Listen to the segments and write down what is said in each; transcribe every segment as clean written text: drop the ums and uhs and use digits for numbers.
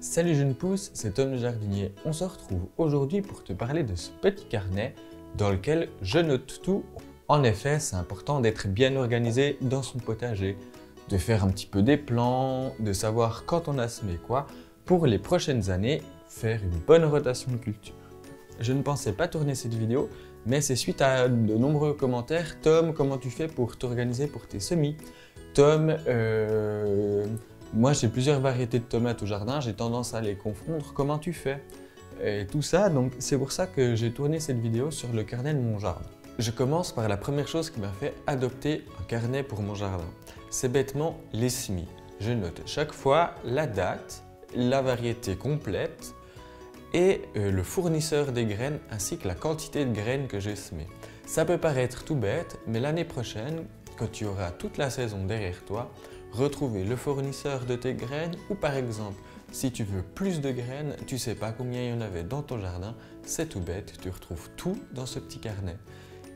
Salut jeune pousse, c'est Tom le jardinier. On se retrouve aujourd'hui pour te parler de ce petit carnet dans lequel je note tout. En effet, c'est important d'être bien organisé dans son potager, de faire un petit peu des plans, de savoir quand on a semé quoi, pour les prochaines années, faire une bonne rotation de culture. Je ne pensais pas tourner cette vidéo, mais c'est suite à de nombreux commentaires. Tom, comment tu fais pour t'organiser pour tes semis? Tom, moi j'ai plusieurs variétés de tomates au jardin, j'ai tendance à les confondre, comment tu fais? Et tout ça, donc c'est pour ça que j'ai tourné cette vidéo sur le carnet de mon jardin. Je commence par la première chose qui m'a fait adopter un carnet pour mon jardin. C'est bêtement les semis. Je note chaque fois la date, la variété complète et le fournisseur des graines ainsi que la quantité de graines que j'ai semées. Ça peut paraître tout bête, mais l'année prochaine, quand tu auras toute la saison derrière toi, retrouver le fournisseur de tes graines ou par exemple, si tu veux plus de graines, tu ne sais pas combien il y en avait dans ton jardin, c'est tout bête, tu retrouves tout dans ce petit carnet.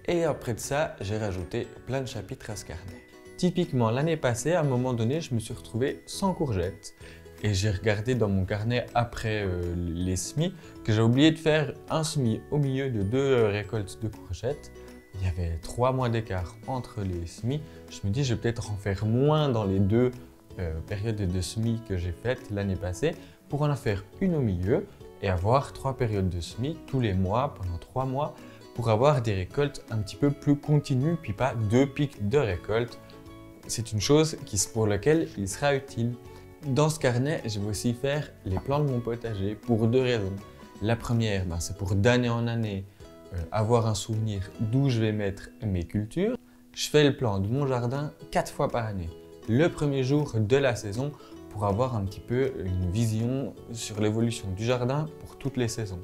Et après de ça, j'ai rajouté plein de chapitres à ce carnet. Typiquement, l'année passée, à un moment donné, je me suis retrouvé sans courgettes. Et j'ai regardé dans mon carnet après les semis que j'ai oublié de faire un semis au milieu de deux récoltes de courgettes. Il y avait 3 mois d'écart entre les semis. Je me dis, je vais peut-être en faire moins dans les deux périodes de semis que j'ai faites l'année passée pour en faire une au milieu et avoir 3 périodes de semis tous les mois pendant 3 mois pour avoir des récoltes un petit peu plus continues puis pas 2 pics de récolte. C'est une chose pour laquelle il sera utile. Dans ce carnet, je vais aussi faire les plans de mon potager pour 2 raisons. La première, c'est pour d'année en année avoir un souvenir d'où je vais mettre mes cultures. Je fais le plan de mon jardin 4 fois par année. Le premier jour de la saison pour avoir un petit peu une vision sur l'évolution du jardin pour toutes les saisons.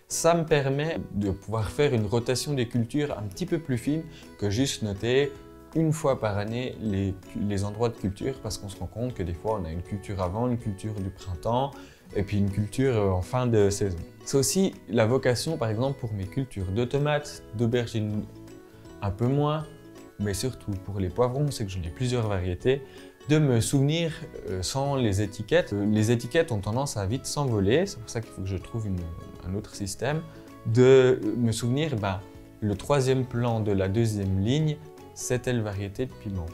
Ça me permet de pouvoir faire une rotation des cultures un petit peu plus fine que juste noter une fois par année les endroits de culture parce qu'on se rend compte que des fois on a une culture avant, une culture du printemps et puis une culture en fin de saison. C'est aussi la vocation par exemple pour mes cultures de tomates, d'aubergines un peu moins, mais surtout pour les poivrons, c'est que j'en ai plusieurs variétés, de me souvenir sans les étiquettes. Les étiquettes ont tendance à vite s'envoler, c'est pour ça qu'il faut que je trouve un autre système, de me souvenir le 3e plan de la 2e ligne, c'est telle variété de piment.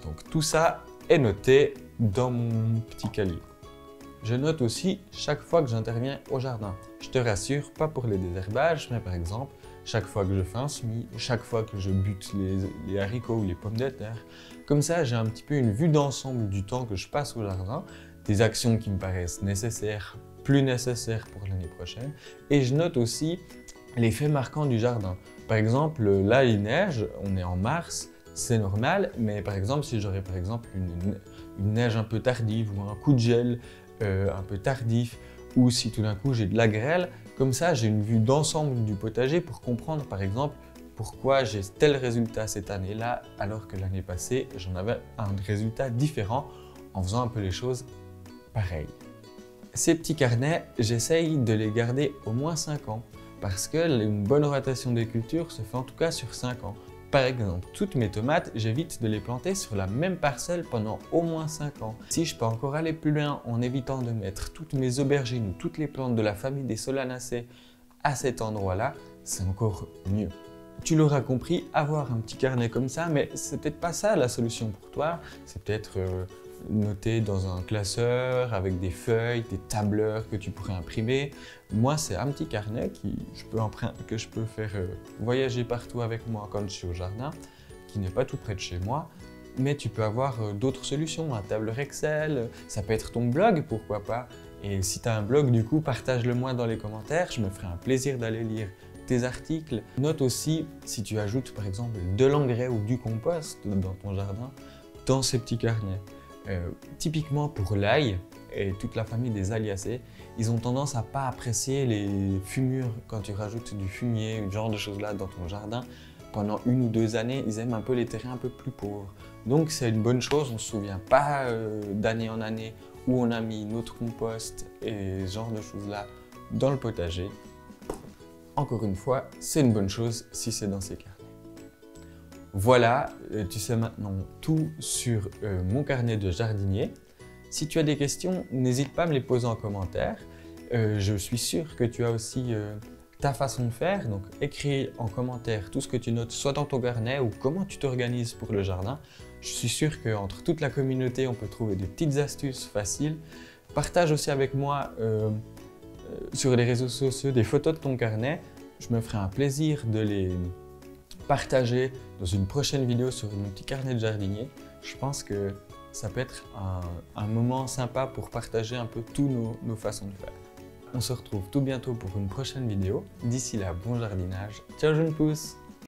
Donc tout ça est noté dans mon petit cahier. Je note aussi chaque fois que j'interviens au jardin. Je te rassure, pas pour les désherbages, mais par exemple, chaque fois que je fais un semis, chaque fois que je bute les haricots ou les pommes de terre. Comme ça, j'ai un petit peu une vue d'ensemble du temps que je passe au jardin, des actions qui me paraissent nécessaires, plus nécessaires pour l'année prochaine. Et je note aussi les faits marquants du jardin. Par exemple, là il neige, on est en mars, c'est normal, mais par exemple, si j'aurais par exemple une neige un peu tardive ou un coup de gel un peu tardif, ou si tout d'un coup j'ai de la grêle, comme ça j'ai une vue d'ensemble du potager pour comprendre par exemple pourquoi j'ai tel résultat cette année-là alors que l'année passée j'en avais un résultat différent en faisant un peu les choses pareilles. Ces petits carnets, j'essaye de les garder au moins 5 ans parce que une bonne rotation des cultures se fait en tout cas sur 5 ans. Par exemple, toutes mes tomates, j'évite de les planter sur la même parcelle pendant au moins 5 ans. Si je peux encore aller plus loin en évitant de mettre toutes mes aubergines ou toutes les plantes de la famille des solanacées à cet endroit-là, c'est encore mieux. Tu l'auras compris, avoir un petit carnet comme ça, mais c'est peut-être pas ça la solution pour toi. C'est peut-être noté dans un classeur avec des feuilles, des tableurs que tu pourrais imprimer. Moi, c'est un petit carnet que je peux faire voyager partout avec moi quand je suis au jardin, qui n'est pas tout près de chez moi. Mais tu peux avoir d'autres solutions, un tableur Excel, ça peut être ton blog, pourquoi pas. Et si tu as un blog, du coup, partage-le moi dans les commentaires, je me ferai un plaisir d'aller lire tes articles. Note aussi si tu ajoutes par exemple de l'engrais ou du compost dans ton jardin, dans ces petits carnets. Typiquement pour l'ail et toute la famille des Aliacées, ils ont tendance à pas apprécier les fumures quand tu rajoutes du fumier ou ce genre de choses là dans ton jardin. Pendant 1 ou 2 années, ils aiment un peu les terrains un peu plus pauvres. Donc c'est une bonne chose, on ne se souvient pas d'année en année où on a mis notre compost et ce genre de choses là dans le potager. Encore une fois, c'est une bonne chose si c'est dans ces carnets. Voilà, tu sais maintenant tout sur mon carnet de jardinier. Si tu as des questions, n'hésite pas à me les poser en commentaire. Je suis sûr que tu as aussi ta façon de faire, donc écris en commentaire tout ce que tu notes soit dans ton carnet ou comment tu t'organises pour le jardin. Je suis sûr qu'entre toute la communauté, on peut trouver des petites astuces faciles. Partage aussi avec moi sur les réseaux sociaux des photos de ton carnet. Je me ferai un plaisir de les partager dans une prochaine vidéo sur mon petit carnet de jardinier. Je pense que ça peut être un moment sympa pour partager un peu tous nos façons de faire. On se retrouve tout bientôt pour une prochaine vidéo. D'ici là, bon jardinage. Ciao, jeune pousse!